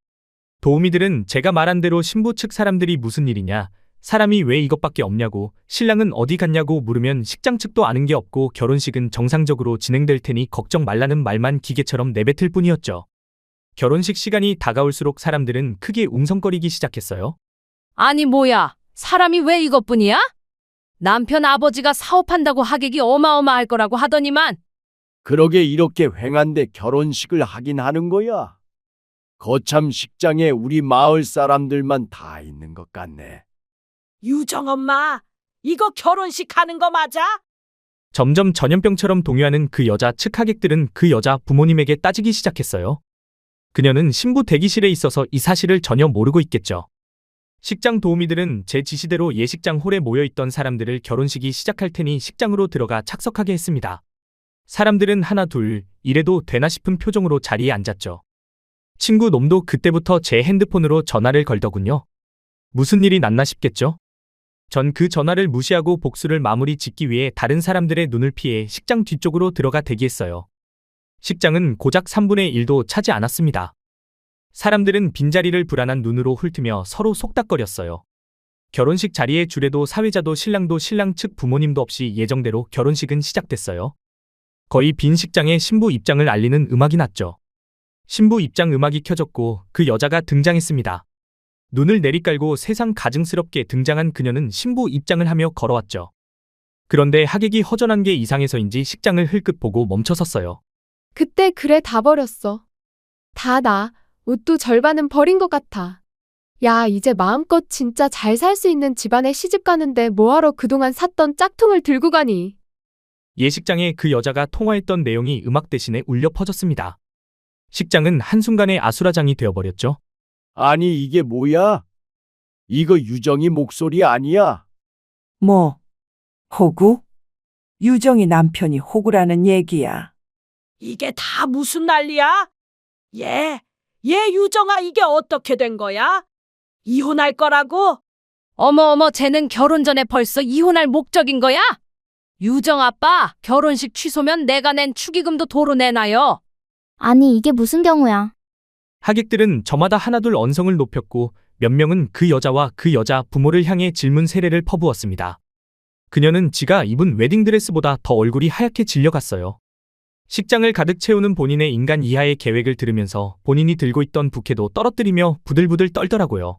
S3: 도우미들은 제가 말한 대로 신부 측 사람들이 무슨 일이냐, 사람이 왜 이것밖에 없냐고, 신랑은 어디 갔냐고 물으면 식장 측도 아는 게 없고 결혼식은 정상적으로 진행될 테니 걱정 말라는 말만 기계처럼 내뱉을 뿐이었죠. 결혼식 시간이 다가올수록 사람들은 크게 웅성거리기 시작했어요.
S9: 아니 뭐야, 사람이 왜 이것뿐이야? 남편 아버지가 사업한다고 하객이 어마어마할 거라고 하더니만.
S7: 그러게 이렇게 횡한데 결혼식을 하긴 하는 거야. 거참 식장에 우리 마을 사람들만 다 있는 것 같네.
S9: 유정 엄마, 이거 결혼식 하는 거 맞아?
S3: 점점 전염병처럼 동요하는 그 여자 측 하객들은 그 여자 부모님에게 따지기 시작했어요. 그녀는 신부 대기실에 있어서 이 사실을 전혀 모르고 있겠죠. 식장 도우미들은 제 지시대로 예식장 홀에 모여있던 사람들을 결혼식이 시작할 테니 식장으로 들어가 착석하게 했습니다. 사람들은 하나 둘 이래도 되나 싶은 표정으로 자리에 앉았죠. 친구 놈도 그때부터 제 핸드폰으로 전화를 걸더군요. 무슨 일이 났나 싶겠죠? 전 그 전화를 무시하고 복수를 마무리 짓기 위해 다른 사람들의 눈을 피해 식장 뒤쪽으로 들어가 대기했어요. 식장은 고작 3분의 1도 차지 않았습니다. 사람들은 빈자리를 불안한 눈으로 훑으며 서로 속닥거렸어요. 결혼식 자리에 주례도 사회자도 신랑도 신랑 측 부모님도 없이 예정대로 결혼식은 시작됐어요. 거의 빈 식장에 신부 입장을 알리는 음악이 났죠. 신부 입장 음악이 켜졌고 그 여자가 등장했습니다. 눈을 내리깔고 세상 가증스럽게 등장한 그녀는 신부 입장을 하며 걸어왔죠. 그런데 하객이 허전한 게 이상해서인지 식장을 흘끗 보고 멈춰섰어요.
S5: 그때 그래 다 버렸어. 다 나. 옷도 절반은 버린 것 같아. 야, 이제 마음껏 진짜 잘 살 수 있는 집안에 시집 가는데 뭐하러 그동안 샀던 짝퉁을 들고 가니?
S3: 예식장에 그 여자가 통화했던 내용이 음악 대신에 울려 퍼졌습니다. 식장은 한순간에 아수라장이 되어버렸죠.
S7: 아니, 이게 뭐야? 이거 유정이 목소리 아니야?
S10: 뭐, 호구? 유정이 남편이 호구라는 얘기야.
S9: 이게 다 무슨 난리야? 얘 유정아 이게 어떻게 된 거야? 이혼할 거라고? 어머 쟤는 결혼 전에 벌써 이혼할 목적인 거야? 유정 아빠 결혼식 취소면 내가 낸 축의금도 도로 내놔요.
S11: 아니, 이게 무슨 경우야?
S3: 하객들은 저마다 하나둘 언성을 높였고 몇 명은 그 여자와 그 여자 부모를 향해 질문 세례를 퍼부었습니다. 그녀는 지가 입은 웨딩드레스보다 더 얼굴이 하얗게 질려갔어요. 식장을 가득 채우는 본인의 인간 이하의 계획을 들으면서 본인이 들고 있던 부케도 떨어뜨리며 부들부들 떨더라고요.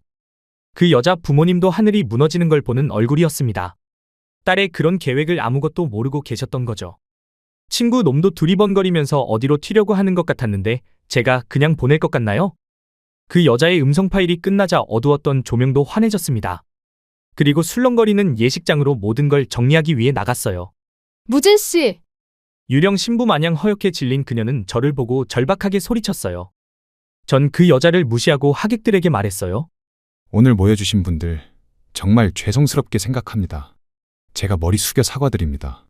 S3: 그 여자 부모님도 하늘이 무너지는 걸 보는 얼굴이었습니다. 딸의 그런 계획을 아무것도 모르고 계셨던 거죠. 친구 놈도 두리번거리면서 어디로 튀려고 하는 것 같았는데 제가 그냥 보낼 것 같나요? 그 여자의 음성 파일이 끝나자 어두웠던 조명도 환해졌습니다. 그리고 술렁거리는 예식장으로 모든 걸 정리하기 위해 나갔어요.
S5: 무진 씨!
S3: 유령 신부 마냥 허옇게 질린 그녀는 저를 보고 절박하게 소리쳤어요. 전 그 여자를 무시하고 하객들에게 말했어요.
S1: 오늘 모여주신 분들 정말 죄송스럽게 생각합니다. 제가 머리 숙여 사과드립니다.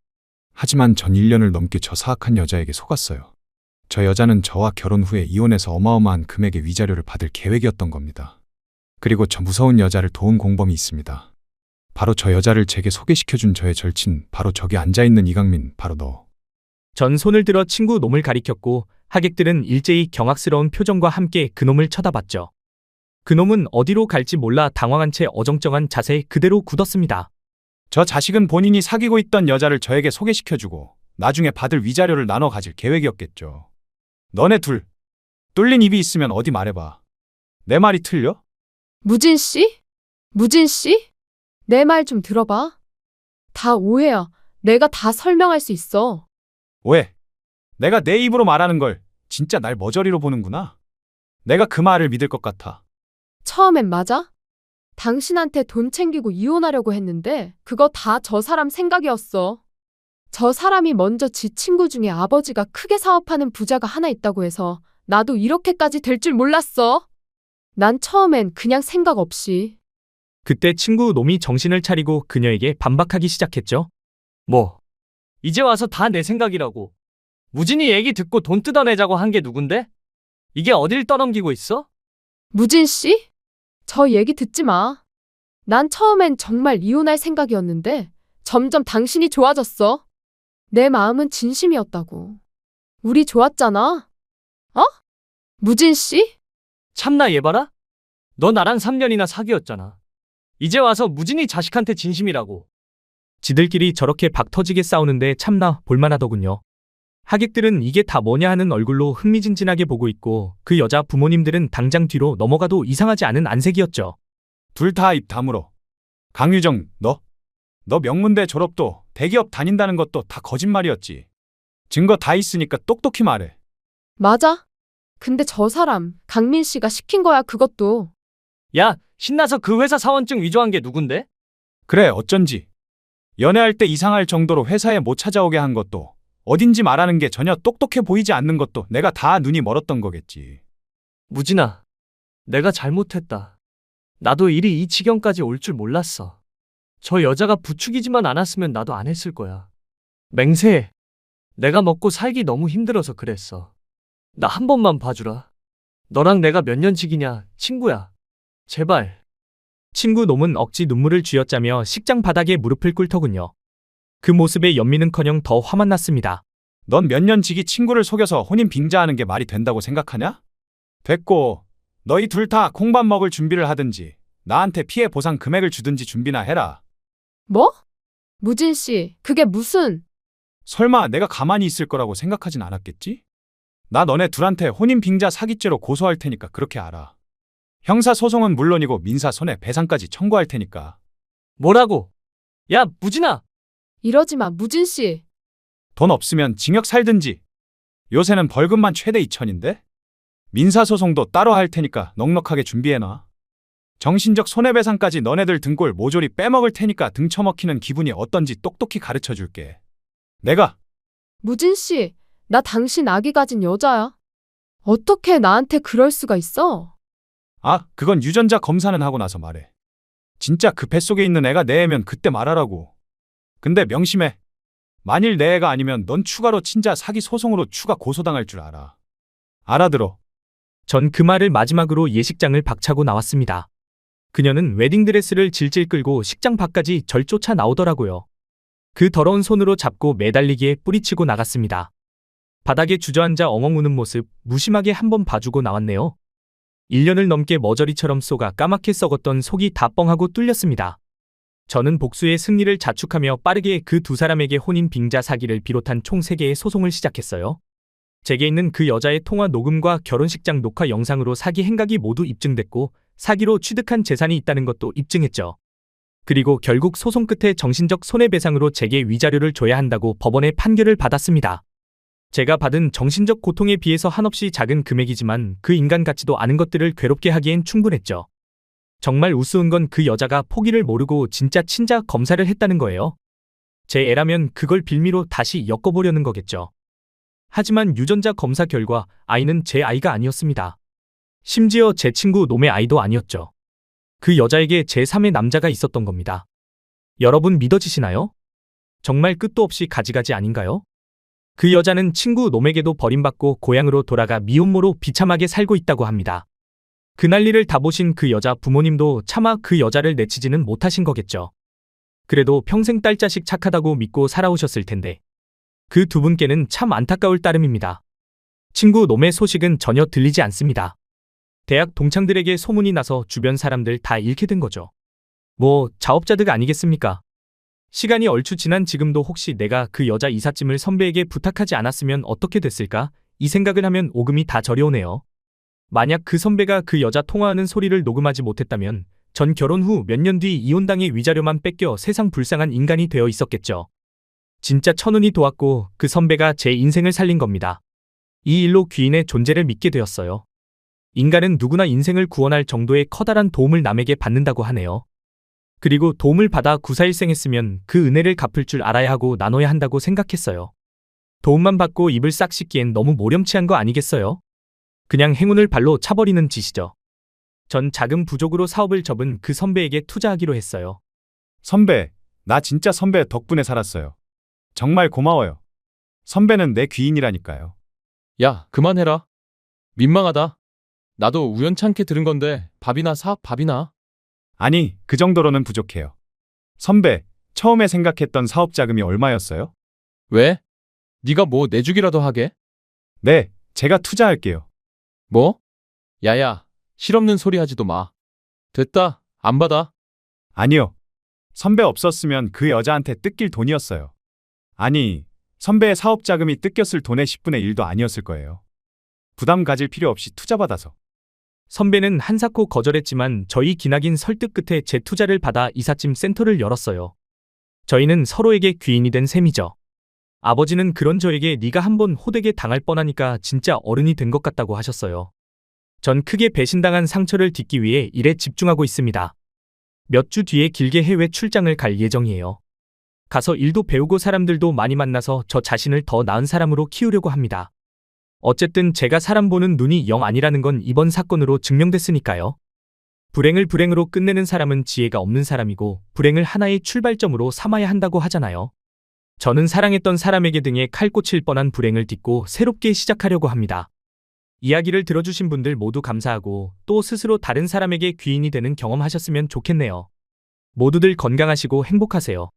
S1: 하지만 전 1년을 넘게 저 사악한 여자에게 속았어요. 저 여자는 저와 결혼 후에 이혼해서 어마어마한 금액의 위자료를 받을 계획이었던 겁니다. 그리고 저 무서운 여자를 도운 공범이 있습니다. 바로 저 여자를 제게 소개시켜준 저의 절친, 바로 저기 앉아있는 이강민, 바로 너.
S3: 전 손을 들어 친구 놈을 가리켰고 하객들은 일제히 경악스러운 표정과 함께 그놈을 쳐다봤죠. 그놈은 어디로 갈지 몰라 당황한 채 어정쩡한 자세에 그대로 굳었습니다.
S1: 저 자식은 본인이 사귀고 있던 여자를 저에게 소개시켜주고 나중에 받을 위자료를 나눠 가질 계획이었겠죠. 너네 둘, 뚫린 입이 있으면 어디 말해봐. 내 말이 틀려?
S5: 무진 씨? 무진 씨? 내 말 좀 들어봐. 다 오해야. 내가 다 설명할 수 있어.
S1: 왜? 내가 내 입으로 말하는 걸 진짜 날 머저리로 보는구나. 내가 그 말을 믿을 것 같아.
S5: 처음엔 맞아? 당신한테 돈 챙기고 이혼하려고 했는데 그거 다 저 사람 생각이었어. 저 사람이 먼저 지 친구 중에 아버지가 크게 사업하는 부자가 하나 있다고 해서 나도 이렇게까지 될 줄 몰랐어. 난 처음엔 그냥 생각 없이.
S3: 그때 친구 놈이 정신을 차리고 그녀에게 반박하기 시작했죠.
S4: 뭐? 이제 와서 다 내 생각이라고. 무진이 얘기 듣고 돈 뜯어내자고 한 게 누군데? 이게 어딜 떠넘기고 있어?
S5: 무진 씨? 저 얘기 듣지 마. 난 처음엔 정말 이혼할 생각이었는데 점점 당신이 좋아졌어. 내 마음은 진심이었다고. 우리 좋았잖아. 어? 무진 씨?
S4: 참나 얘 봐라? 너 나랑 3년이나 사귀었잖아. 이제 와서 무진이 자식한테 진심이라고.
S3: 지들끼리 저렇게 박 터지게 싸우는데 참나 볼만하더군요. 하객들은 이게 다 뭐냐 하는 얼굴로 흥미진진하게 보고 있고 그 여자 부모님들은 당장 뒤로 넘어가도 이상하지 않은 안색이었죠.
S1: 둘 다 입 다물어. 강유정, 너 명문대 졸업도 대기업 다닌다는 것도 다 거짓말이었지. 증거 다 있으니까 똑똑히 말해.
S5: 맞아. 근데 저 사람 강민 씨가 시킨 거야 그것도.
S4: 야, 신나서 그 회사 사원증 위조한 게 누군데?
S1: 그래, 어쩐지. 연애할 때 이상할 정도로 회사에 못 찾아오게 한 것도, 어딘지 말하는 게 전혀 똑똑해 보이지 않는 것도 내가 다 눈이 멀었던 거겠지.
S4: 무진아, 내가 잘못했다. 나도 일이 이 지경까지 올 줄 몰랐어. 저 여자가 부추기지만 않았으면 나도 안 했을 거야. 맹세해. 내가 먹고 살기 너무 힘들어서 그랬어. 나 한 번만 봐주라. 너랑 내가 몇 년치기냐, 친구야. 제발.
S3: 친구 놈은 억지 눈물을 쥐어짜며 식장 바닥에 무릎을 꿇더군요. 그 모습에 연민은커녕 더 화만 났습니다.
S1: 넌 몇 년 지기 친구를 속여서 혼인 빙자하는 게 말이 된다고 생각하냐? 됐고, 너희 둘 다 콩밥 먹을 준비를 하든지 나한테 피해 보상 금액을 주든지 준비나 해라.
S5: 뭐? 무진 씨, 그게 무슨...
S1: 설마 내가 가만히 있을 거라고 생각하진 않았겠지? 나 너네 둘한테 혼인 빙자 사기죄로 고소할 테니까 그렇게 알아. 형사소송은 물론이고 민사 손해배상까지 청구할 테니까.
S4: 뭐라고? 야, 무진아!
S5: 이러지 마, 무진 씨.
S1: 돈 없으면 징역 살든지. 요새는 벌금만 최대 2천인데? 민사소송도 따로 할 테니까 넉넉하게 준비해놔. 정신적 손해배상까지 너네들 등골 모조리 빼먹을 테니까 등 처먹히는 기분이 어떤지 똑똑히 가르쳐줄게. 내가
S5: 무진 씨, 나 당신 아기 가진 여자야. 어떻게 나한테 그럴 수가 있어?
S1: 그건 유전자 검사는 하고 나서 말해. 진짜 그 뱃속에 있는 애가 내 애면 그때 말하라고. 근데 명심해. 만일 내 애가 아니면 넌 추가로 친자 사기 소송으로 추가 고소당할 줄 알아. 알아들어.
S3: 전 그 말을 마지막으로 예식장을 박차고 나왔습니다. 그녀는 웨딩드레스를 질질 끌고 식장 밖까지 절 쫓아 나오더라고요. 그 더러운 손으로 잡고 매달리기에 뿌리치고 나갔습니다. 바닥에 주저앉아 엉엉 우는 모습 무심하게 한번 봐주고 나왔네요. 1년을 넘게 머저리처럼 쏘가 까맣게 썩었던 속이 다 뻥하고 뚫렸습니다. 저는 복수의 승리를 자축하며 빠르게 그 두 사람에게 혼인 빙자 사기를 비롯한 총 3개의 소송을 시작했어요. 제게 있는 그 여자의 통화 녹음과 결혼식장 녹화 영상으로 사기 행각이 모두 입증됐고 사기로 취득한 재산이 있다는 것도 입증했죠. 그리고 결국 소송 끝에 정신적 손해배상으로 제게 위자료를 줘야 한다고 법원의 판결을 받았습니다. 제가 받은 정신적 고통에 비해서 한없이 작은 금액이지만 그 인간 같지도 않은 것들을 괴롭게 하기엔 충분했죠. 정말 우스운 건 그 여자가 포기를 모르고 진짜 친자 검사를 했다는 거예요. 제 애라면 그걸 빌미로 다시 엮어보려는 거겠죠. 하지만 유전자 검사 결과 아이는 제 아이가 아니었습니다. 심지어 제 친구 놈의 아이도 아니었죠. 그 여자에게 제3의 남자가 있었던 겁니다. 여러분 믿어지시나요? 정말 끝도 없이 가지가지 아닌가요? 그 여자는 친구 놈에게도 버림받고 고향으로 돌아가 미혼모로 비참하게 살고 있다고 합니다. 그 난리를 다 보신 그 여자 부모님도 차마 그 여자를 내치지는 못하신 거겠죠. 그래도 평생 딸자식 착하다고 믿고 살아오셨을 텐데. 그 두 분께는 참 안타까울 따름입니다. 친구 놈의 소식은 전혀 들리지 않습니다. 대학 동창들에게 소문이 나서 주변 사람들 다 잃게 된 거죠. 뭐 자업자득 아니겠습니까? 시간이 얼추 지난 지금도 혹시 내가 그 여자 이삿짐을 선배에게 부탁하지 않았으면 어떻게 됐을까? 이 생각을 하면 오금이 다 저려오네요. 만약 그 선배가 그 여자 통화하는 소리를 녹음하지 못했다면 전 결혼 후 몇 년 뒤 이혼당해 위자료만 뺏겨 세상 불쌍한 인간이 되어 있었겠죠. 진짜 천운이 도왔고 그 선배가 제 인생을 살린 겁니다. 이 일로 귀인의 존재를 믿게 되었어요. 인간은 누구나 인생을 구원할 정도의 커다란 도움을 남에게 받는다고 하네요. 그리고 도움을 받아 구사일생했으면 그 은혜를 갚을 줄 알아야 하고 나눠야 한다고 생각했어요. 도움만 받고 입을 싹 씻기엔 너무 모렴치한 거 아니겠어요? 그냥 행운을 발로 차버리는 짓이죠. 전 자금 부족으로 사업을 접은 그 선배에게 투자하기로 했어요.
S1: 선배, 나 진짜 선배 덕분에 살았어요. 정말 고마워요. 선배는 내 귀인이라니까요.
S8: 야, 그만해라. 민망하다. 나도 우연찮게 들은 건데 밥이나 사, 밥이나.
S1: 아니, 그 정도로는 부족해요. 선배, 처음에 생각했던 사업 자금이 얼마였어요?
S8: 왜? 네가 뭐 내주기라도 하게?
S1: 네, 제가 투자할게요.
S8: 뭐? 야야, 실없는 소리 하지도 마. 됐다, 안 받아.
S1: 아니요. 선배 없었으면 그 여자한테 뜯길 돈이었어요. 아니, 선배의 사업 자금이 뜯겼을 돈의 10분의 1도 아니었을 거예요. 부담 가질 필요 없이 투자받아서.
S3: 선배는 한사코 거절했지만 저희 기나긴 설득 끝에 제 투자를 받아 이삿짐 센터를 열었어요. 저희는 서로에게 귀인이 된 셈이죠. 아버지는 그런 저에게 네가 한번 호되게 당할 뻔하니까 진짜 어른이 된 것 같다고 하셨어요. 전 크게 배신당한 상처를 딛기 위해 일에 집중하고 있습니다. 몇 주 뒤에 길게 해외 출장을 갈 예정이에요. 가서 일도 배우고 사람들도 많이 만나서 저 자신을 더 나은 사람으로 키우려고 합니다. 어쨌든 제가 사람 보는 눈이 영 아니라는 건 이번 사건으로 증명됐으니까요. 불행을 불행으로 끝내는 사람은 지혜가 없는 사람이고 불행을 하나의 출발점으로 삼아야 한다고 하잖아요. 저는 사랑했던 사람에게 등에 칼 꽂힐 뻔한 불행을 딛고 새롭게 시작하려고 합니다. 이야기를 들어주신 분들 모두 감사하고 또 스스로 다른 사람에게 귀인이 되는 경험하셨으면 좋겠네요. 모두들 건강하시고 행복하세요.